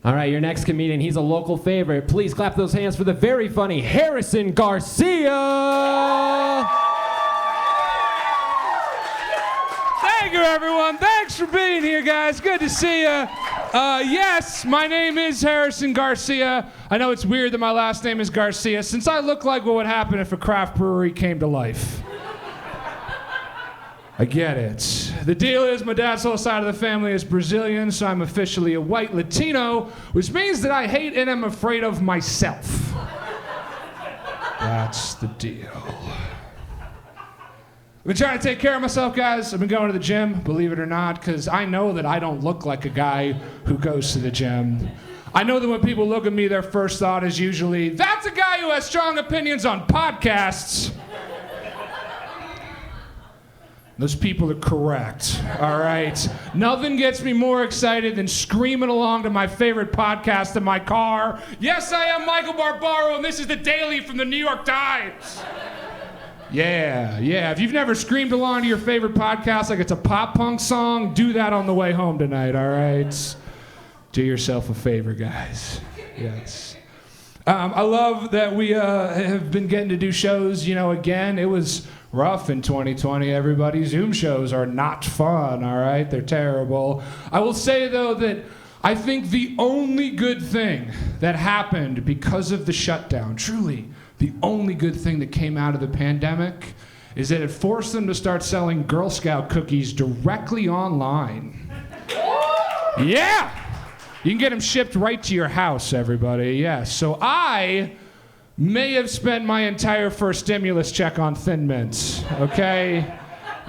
All right, your next comedian, he's a local favorite. Please clap those hands for the very funny Harrison Garcia. Thank you, everyone. Thanks for being here, guys. Good to see you. Yes, my name is Harrison Garcia. I know it's weird that my last name is Garcia, since I look like what would happen if a craft brewery came to life. I get it. The deal is my dad's whole side of the family is Brazilian, so I'm officially a white Latino, which means that I hate and am afraid of myself. That's the deal. I've been trying to take care of myself, guys. I've been going to the gym, believe it or not, because I know that I don't look like a guy who goes to the gym. I know that when people look at me, their first thought is usually, that's a guy who has strong opinions on podcasts. Those people are correct, all right? Nothing gets me more excited than screaming along to my favorite podcast in my car. Yes, I am Michael Barbaro, and this is The Daily from the New York Times. Yeah. If you've never screamed along to your favorite podcast like it's a pop punk song, do that on the way home tonight, all right? Do yourself a favor, guys. Yes. I love that we have been getting to do shows, again. It was rough in 2020, everybody. Zoom shows are not fun, all right? They're terrible. I will say, though, that I think the only good thing that happened because of the shutdown, truly, the only good thing that came out of the pandemic is that it forced them to start selling Girl Scout cookies directly online. Yeah! You can get them shipped right to your house, everybody. Yes. So I may have spent my entire first stimulus check on Thin Mints, okay?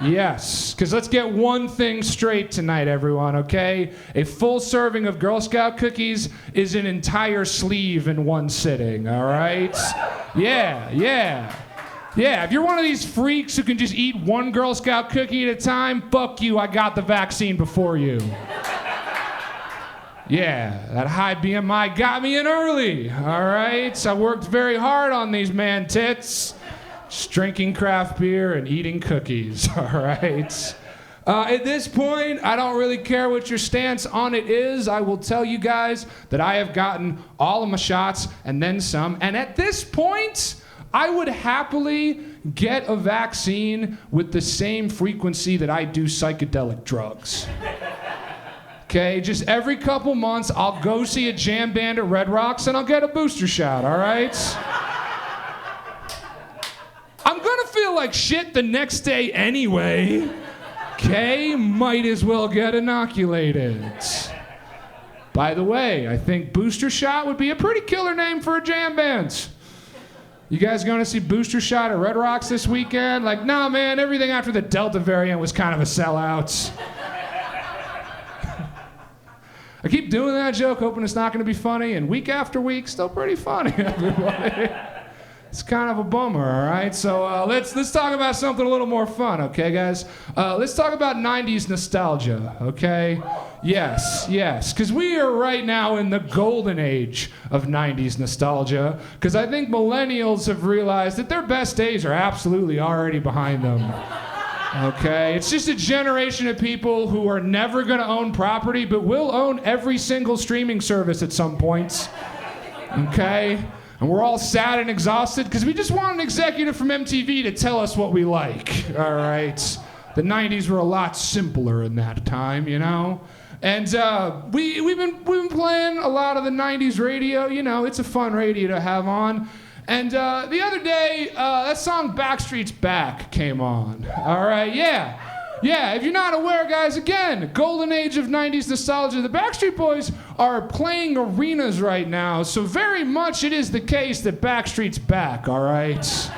Yes, because let's get one thing straight tonight, everyone, okay? A full serving of Girl Scout cookies is an entire sleeve in one sitting, all right? Yeah, if you're one of these freaks who can just eat one Girl Scout cookie at a time, fuck you, I got the vaccine before you. Yeah, that high BMI got me in early, all right? I worked very hard on these man tits, just drinking craft beer and eating cookies, all right? At this point, I don't really care what your stance on it is. I will tell you guys that I have gotten all of my shots and then some, and at this point, I would happily get a vaccine with the same frequency that I do psychedelic drugs. Okay, just every couple months, I'll go see a jam band at Red Rocks and I'll get a booster shot, all right? I'm gonna feel like shit the next day anyway. Okay, might as well get inoculated. By the way, I think booster shot would be a pretty killer name for a jam band. You guys going to see Booster Shot at Red Rocks this weekend? Like, nah, man, everything after the Delta variant was kind of a sellout. I keep doing that joke, hoping it's not going to be funny, and week after week, still pretty funny, everybody. It's kind of a bummer, all right? So let's talk about something a little more fun, okay, guys? Let's talk about 90s nostalgia, okay? Yes, because we are right now in the golden age of 90s nostalgia, because I think millennials have realized that their best days are absolutely already behind them. Okay, it's just a generation of people who are never going to own property, but will own every single streaming service at some point. Okay? And we're all sad and exhausted because we just want an executive from MTV to tell us what we like. All right? The 90s were a lot simpler in that time, And we've been playing a lot of the 90s radio. It's a fun radio to have on. And the other day, that song Backstreet's Back came on. All right, yeah, if you're not aware, guys, again, golden age of 90s nostalgia. The Backstreet Boys are playing arenas right now, so very much it is the case that Backstreet's back, all right?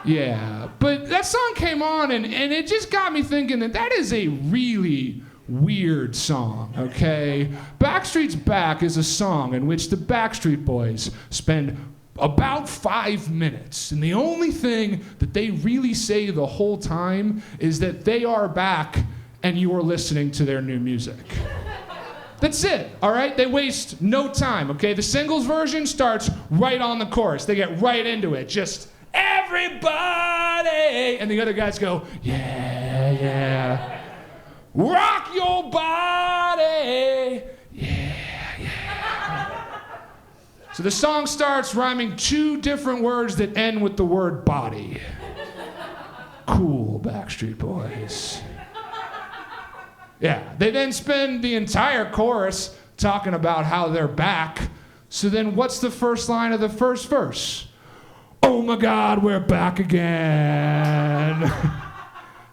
Yeah, but that song came on, and it just got me thinking that is a really weird song, okay? Backstreet's Back is a song in which the Backstreet Boys spend about 5 minutes, and the only thing that they really say the whole time is that they are back and you are listening to their new music. That's it, all right? They waste no time, okay? The singles version starts right on the chorus. They get right into it, just everybody, and the other guys go, yeah, rock your body, yeah. So the song starts rhyming 2 different words that end with the word body. Cool, Backstreet Boys. Yeah, they then spend the entire chorus talking about how they're back. So then what's the first line of the first verse? Oh my God, we're back again.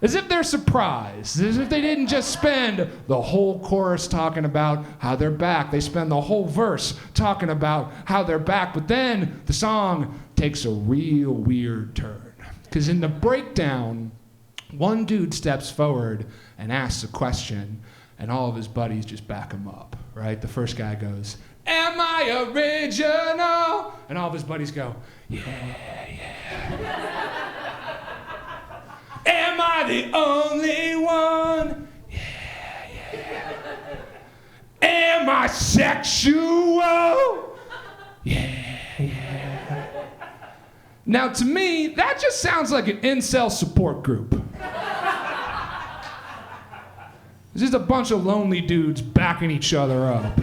As if they're surprised, as if they didn't just spend the whole chorus talking about how they're back. They spend the whole verse talking about how they're back, but then the song takes a real weird turn. Because in the breakdown, one dude steps forward and asks a question, and all of his buddies just back him up, right? The first guy goes, "Am I original?" And all of his buddies go, "Yeah, yeah." "Am I the only one?" "Yeah, yeah." "Am I sexual?" "Yeah, yeah." Now to me, that just sounds like an incel support group. It's just a bunch of lonely dudes backing each other up.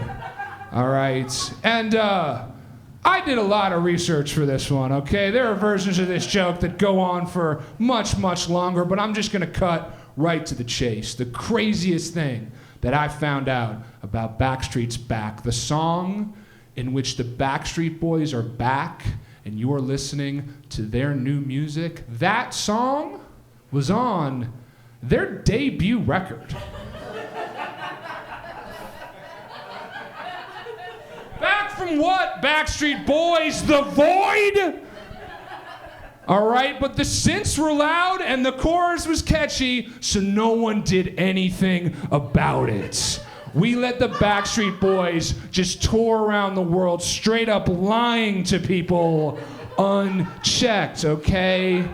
All right? And I did a lot of research for this one, okay? There are versions of this joke that go on for much, much longer, but I'm just gonna cut right to the chase. The craziest thing that I found out about Backstreet's Back, the song in which the Backstreet Boys are back and you are listening to their new music, that song was on their debut record. Back from what, Backstreet Boys? The Void? All right, but the synths were loud and the chorus was catchy, so no one did anything about it. We let the Backstreet Boys just tour around the world straight up lying to people unchecked, okay?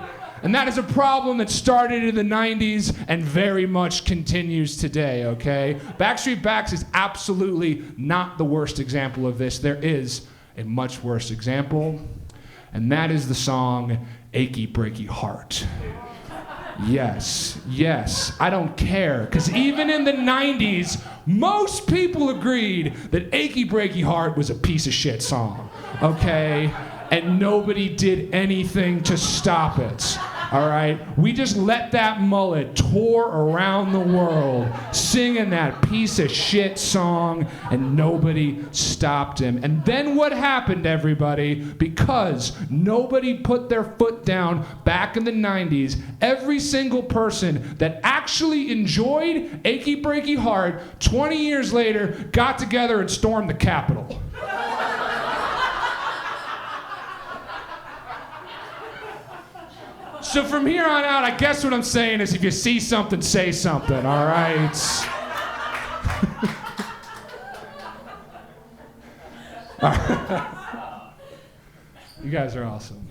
And that is a problem that started in the 90s and very much continues today, okay? Backstreet Backs is absolutely not the worst example of this. There is a much worse example, and that is the song Achy Breaky Heart. Yes, yes, I don't care, because even in the 90s, most people agreed that Achy Breaky Heart was a piece of shit song, okay? And nobody did anything to stop it. All right? We just let that mullet tour around the world singing that piece of shit song, and nobody stopped him. And then what happened, everybody? Because nobody put their foot down back in the 90s, every single person that actually enjoyed Achy Breaky Heart 20 years later got together and stormed the Capitol. So from here on out, I guess what I'm saying is if you see something, say something, all right? You guys are awesome.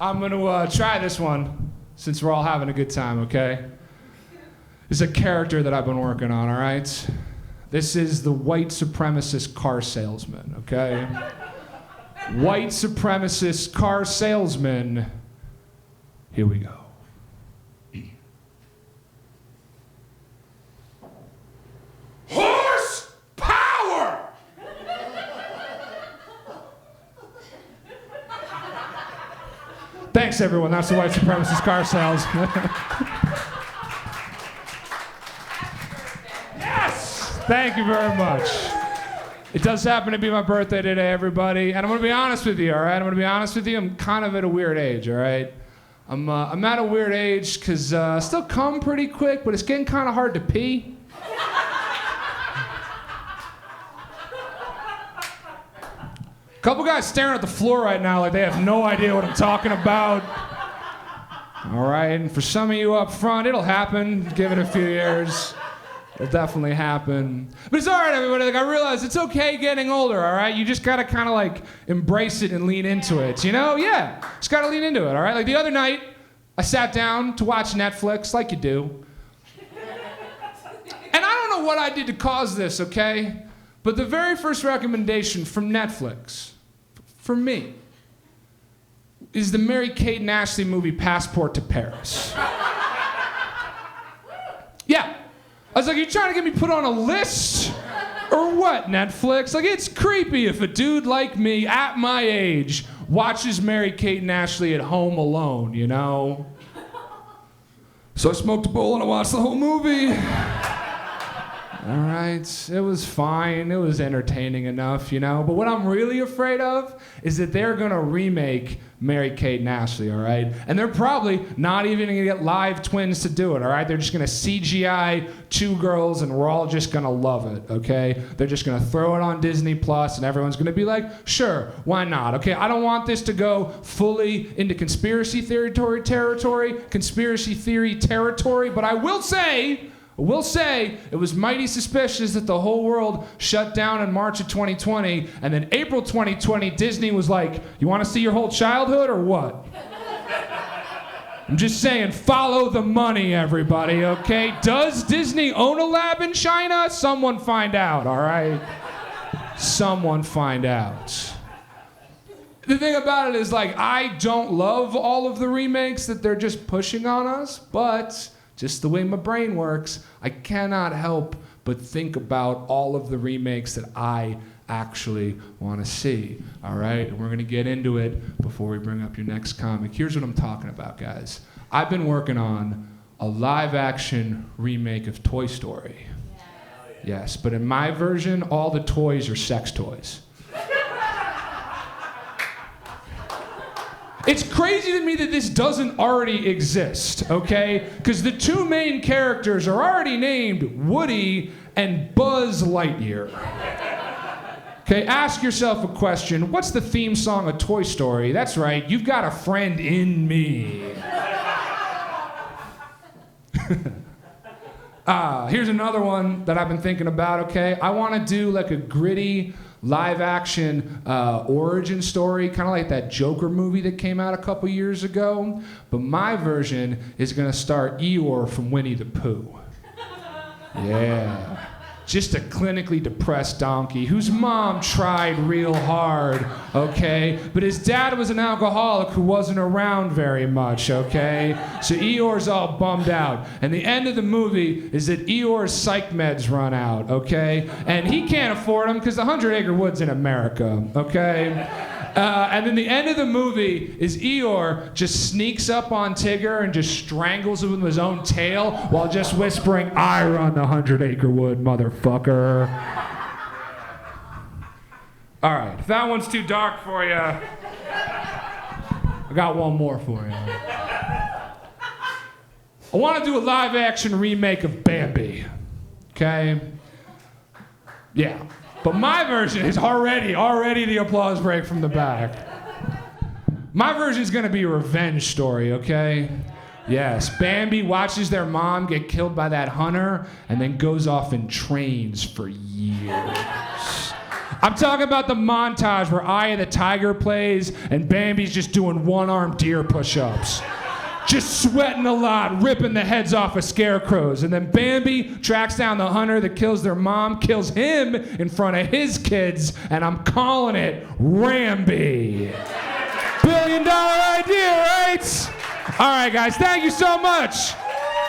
I'm gonna try this one since we're all having a good time, okay? This is a character that I've been working on, all right? This is the white supremacist car salesman, okay? White supremacist car salesman. Here we go. Horsepower! Thanks, everyone. That's the white supremacist car salesman. Yes! Thank you very much. It does happen to be my birthday today, everybody. And I'm going to be honest with you, all right? I'm going to be honest with you. I'm kind of at a weird age, all right? I'm at a weird age because I still come pretty quick, but it's getting kind of hard to pee. A couple guys staring at the floor right now like they have no idea what I'm talking about. All right, and for some of you up front, it'll happen. Give it a few years. It'll definitely happen. But it's all right, everybody. Like, I realize it's okay getting older, all right? You just got to kind of, like, embrace it and lean into it, you know? Yeah, just got to lean into it, all right? Like, the other night, I sat down to watch Netflix, like you do. And I don't know what I did to cause this, okay? But the very first recommendation from Netflix, for me, is the Mary-Kate and Ashley movie Passport to Paris. Yeah. I was like, are you trying to get me put on a list? Or what? what, Netflix? Like, it's creepy if a dude like me at my age watches Mary-Kate and Ashley at home alone, you know? So I smoked a bowl and I watched the whole movie. All right, it was fine. It was entertaining enough, you know? But what I'm really afraid of is that they're gonna remake Mary-Kate and Ashley, all right? And they're probably not even gonna get live twins to do it, all right? They're just gonna CGI 2 girls and we're all just gonna love it, okay? They're just gonna throw it on Disney Plus and everyone's gonna be like, sure, why not, okay? I don't want this to go fully into conspiracy theory territory, but I will say it was mighty suspicious that the whole world shut down in March of 2020, and then April 2020, Disney was like, you want to see your whole childhood or what? I'm just saying, follow the money, everybody, okay? Does Disney own a lab in China? Someone find out, all right? Someone find out. The thing about it is, like, I don't love all of the remakes that they're just pushing on us, but just the way my brain works, I cannot help but think about all of the remakes that I actually want to see. All right, and we're gonna get into it before we bring up your next comic. Here's what I'm talking about, guys. I've been working on a live-action remake of Toy Story. Yes, but in my version, all the toys are sex toys. It's crazy to me that this doesn't already exist, okay? Because the 2 main characters are already named Woody and Buzz Lightyear. Okay, ask yourself a question. What's the theme song of Toy Story? That's right, you've got a friend in me. Here's another one that I've been thinking about, okay? I want to do like a gritty live-action origin story, kind of like that Joker movie that came out a couple years ago. But my version is going to star Eeyore from Winnie the Pooh. Yeah. Just a clinically depressed donkey whose mom tried real hard, okay? But his dad was an alcoholic who wasn't around very much, okay? So Eeyore's all bummed out. And the end of the movie is that Eeyore's psych meds run out, okay? And he can't afford them because the 100-acre wood's in America, okay? And then the end of the movie is Eeyore just sneaks up on Tigger and just strangles him with his own tail while just whispering, I run the 100-acre wood, motherfucker. All right, if that one's too dark for you, I got one more for you. I want to do a live-action remake of Bambi, okay? Yeah. But my version is already the applause break from the back. My version is gonna be a revenge story, okay? Yes, Bambi watches their mom get killed by that hunter and then goes off and trains for years. I'm talking about the montage where Eye of the Tiger plays and Bambi's just doing one-armed deer push-ups. Just sweating a lot, ripping the heads off of scarecrows. And then Bambi tracks down the hunter that kills their mom, kills him in front of his kids, and I'm calling it Rambi. $1 billion idea, right? All right, guys, thank you so much.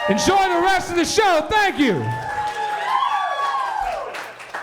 Enjoy the rest of the show. Thank you.